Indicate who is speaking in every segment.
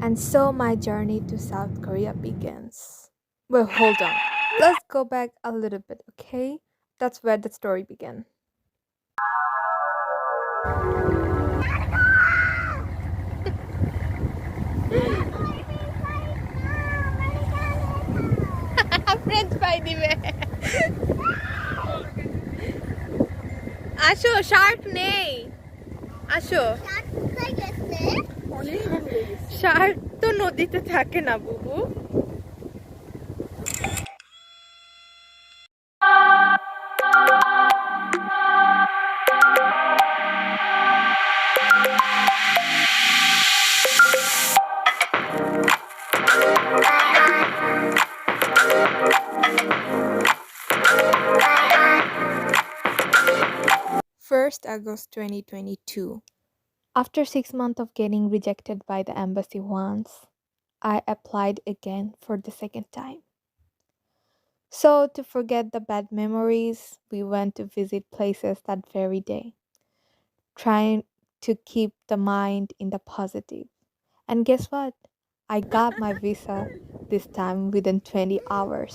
Speaker 1: And so my journey to South Korea begins. Well, hold on. Let's go back a little bit, okay? That's where the story began. French fry দিবে আসো Shark নেই আসো Shark তো নদীতে থাকে না বুবু First August 2022. After 6 months of getting rejected by the embassy once, I applied again for the second time. So, to forget the bad memories, we went to visit places that very day, trying to keep the mind in the positive. And guess what? I got my visa this time within 20 hours.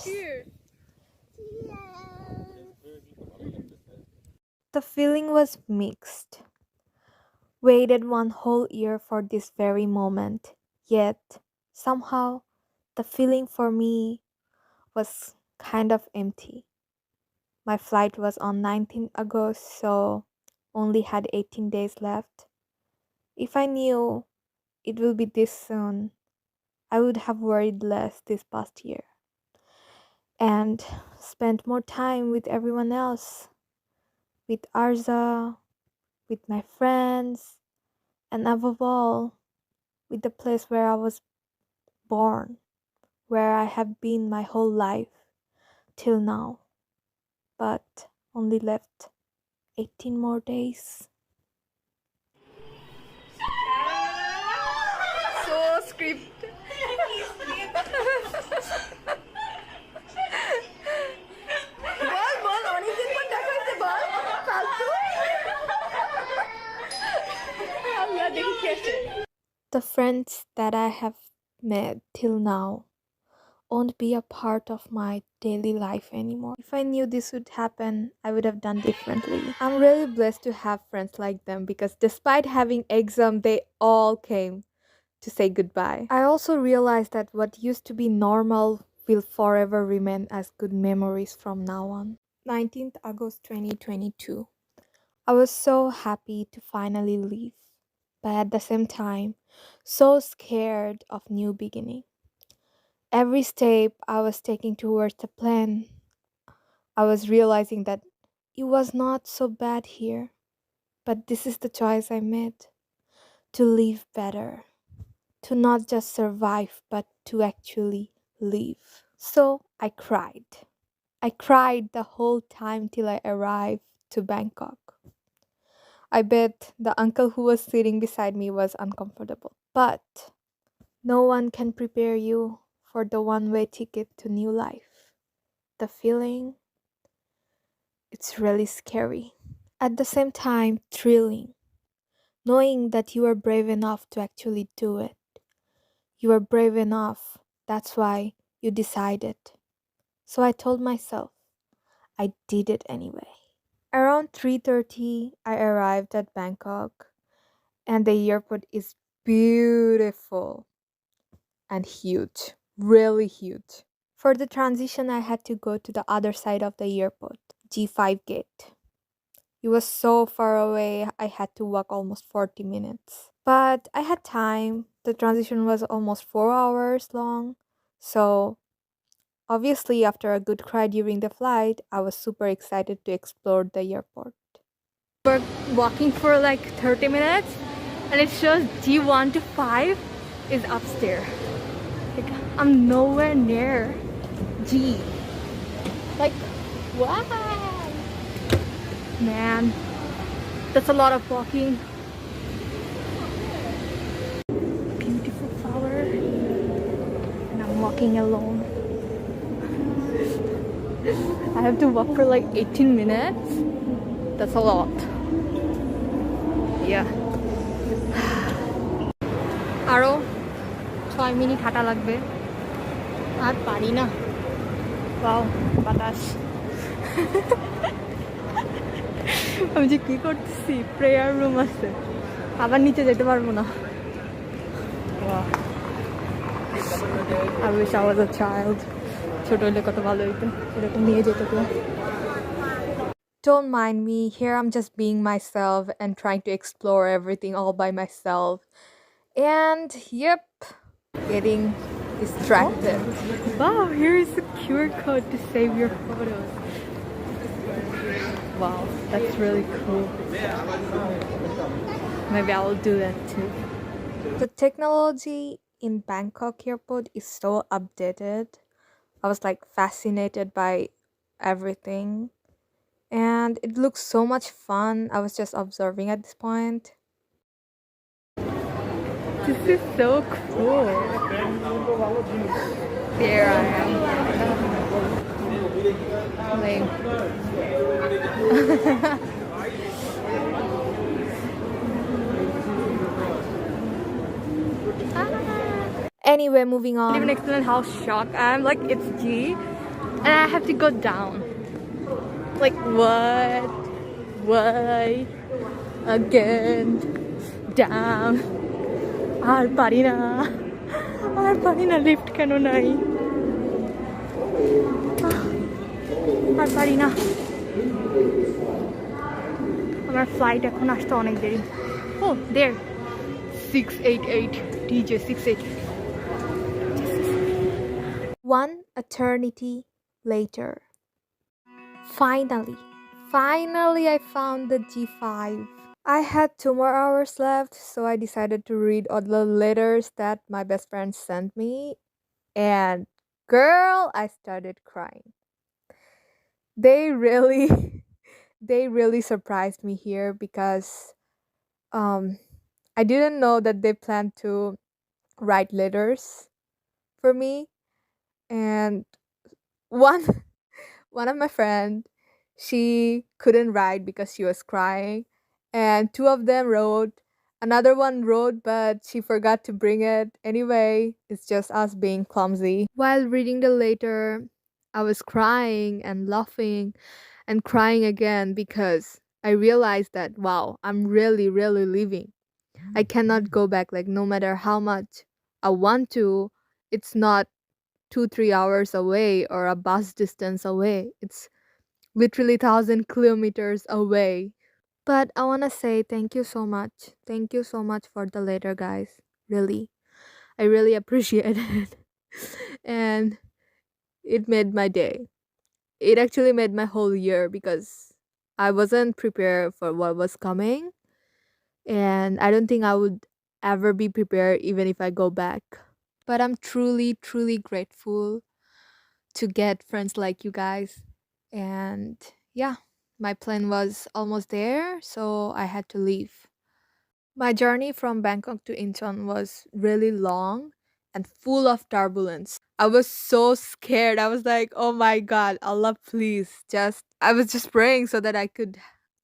Speaker 1: The feeling was mixed. Waited one whole year for this very moment, yet somehow the feeling for me was kind of empty. My flight was on 19th August, so only had 18 days left. If I knew it will be this soon, I would have worried less this past year and spent more time with everyone else, with Arza, with my friends, and above all, with the place where I was born, where I have been my whole life till now, but only left 18 more days. So script. The friends that I have met till now won't be a part of my daily life anymore. If I knew this would happen, I would have done differently. I'm really blessed to have friends like them because despite having exam, they all came to say goodbye. I also realized that what used to be normal will forever remain as good memories from now on. 19th August 2022. I was so happy to finally leave, but at the same time, so scared of new beginning. Every step I was taking towards the plan, I was realizing that it was not so bad here, but this is the choice I made to live better, to not just survive, but to actually live. So I cried. I cried the whole time till I arrived to Bangkok. I bet the uncle who was sitting beside me was uncomfortable. But no one can prepare you for the one-way ticket to new life. The feeling, it's really scary. At the same time, thrilling. Knowing that you are brave enough to actually do it. You are brave enough. That's why you decided. So I told myself, I did it anyway. Around 3:30, I arrived at Bangkok, and the airport is beautiful and huge, really huge. For the transition, I had to go to the other side of the airport, G5 gate. It was so far away, I had to walk almost 40 minutes. But I had time. The transition was almost 4 hours long. So, obviously, after a good cry during the flight, I was super excited to explore the airport. We're walking for like 30 minutes and it shows G1 to 5 is upstairs. Like, I'm nowhere near G. Like, wow! Man, that's a lot of walking. Beautiful flower. And I'm walking alone. I have to walk for like 18 minutes. That's a lot. Yeah. Aro, 6 minute হাঁটা লাগবে। আর পারি না। বাও, বাতাস। আমি যে কি করতেছি, prayer room আছে, আবার নিচে যেতে পারবো না। I wish I was a child. ছোট হলে কত ভালো হইতো, এরকম নিয়ে যেত তো। Don't mind me, here I'm just being myself and trying to explore everything all by myself. And yep, getting distracted. Wow, here is the QR code to save your photos. Wow, that's really cool. Maybe I will do that too. The technology in Bangkok airport is so updated. I was like fascinated by everything. And it looks so much fun. I was just observing at this point. This is so cool. There I am. Lame. Anyway, moving on. I can't even explain how shocked I am. Like, it's G, and I have to go down. Like, what? Why? Again? Down. আর পারি না, আর পারি না, lift কেন নাই, আর পারি না। আমার flight এখন আসতে অনেক দেরি। ও দেয়ার 688 DJ 68। One eternity later. Finally I found the G5. I had 2 more hours left, so I decided to read all the letters that my best friend sent me. And girl, I started crying. They really they really surprised me here because I didn't know that they planned to write letters for me. And one one of my friend, she couldn't write because she was crying, and 2 of them wrote. Another one wrote, but she forgot to bring it. Anyway, it's just us being clumsy. While reading the letter, I was crying and laughing and crying again because I realized that wow, I'm really leaving. I cannot go back. Like, no matter how much I want to, it's not 2-3 hours away or a bus distance away. It's literally 1,000 kilometers away. But I want to say thank you so much. Thank you so much for the letter, guys. Really. I really appreciate it. And it made my day. It actually made my whole year because I wasn't prepared for what was coming. And I don't think I would ever be prepared even if I go back. But I'm truly grateful to get friends like you guys. And yeah, my plane was almost there, so I had to leave. My journey from Bangkok to Incheon was really long and full of turbulence. I was so scared. I was like, "Oh my god, Allah, please just." I was just praying so that I could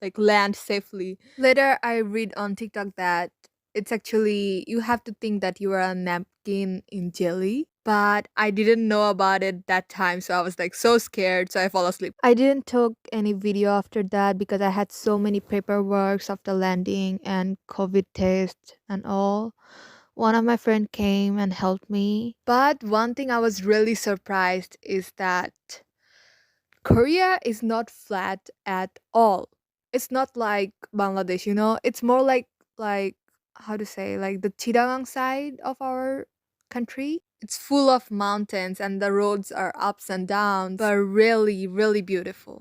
Speaker 1: like land safely. Later, I read on TikTok that it's actually you have to think that you are a napkin in jelly. But I didn't know about it that time, so I was like so scared, so I fall asleep. I didn't took any video after that because I had so many paperwork after landing and COVID test and all. One of my friend came and helped me. But one thing I was really surprised is that Korea is not flat at all. It's not like Bangladesh, you know. It's more like how to say, like the Chittagong side of our country. It's full of mountains and the roads are ups and downs, but really beautiful.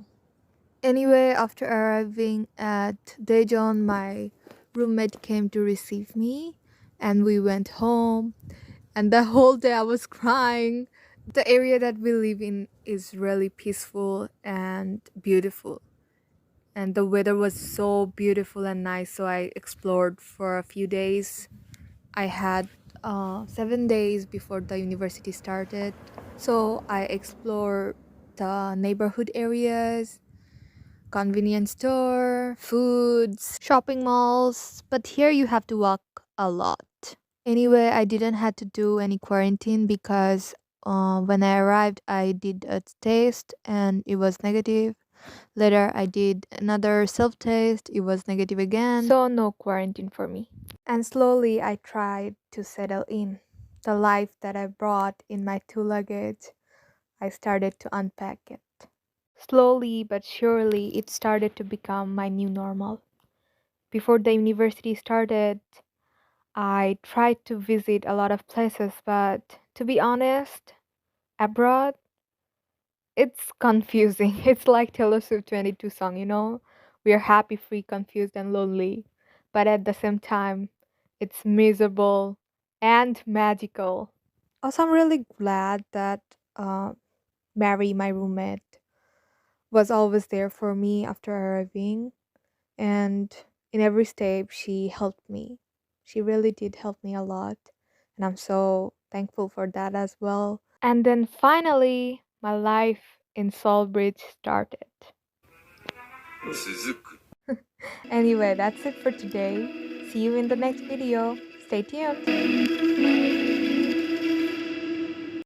Speaker 1: Anyway, after arriving at Daejeon, my roommate came to receive me and we went home. And the whole day I was crying. The area that we live in is really peaceful and beautiful. And the weather was so beautiful and nice, so I explored for a few days. I had 7 days before the university started, so I explored the neighborhood areas, convenience store, foods, shopping malls. But here you have to walk a lot. Anyway, I didn't have to do any quarantine because when I arrived, I did a test and it was negative. Later, I did another self test, it was negative again. So, no quarantine for me. And slowly, I tried to settle in. The life that I brought in my two luggage, I started to unpack it. Slowly but surely, it started to become my new normal. Before the university started, I tried to visit a lot of places, but to be honest, abroad, it's confusing. It's like Taylor Swift 22 song, you know? We are happy, free, confused, and lonely. But at the same time, it's miserable and magical. Also, I'm really glad that Mary, my roommate, was always there for me after arriving. And in every step, she helped me. She really did help me a lot. And I'm so thankful for that as well. And then finally, my life in Salisbury started. Anyway, that's it for today. See you in the next video. Stay tuned.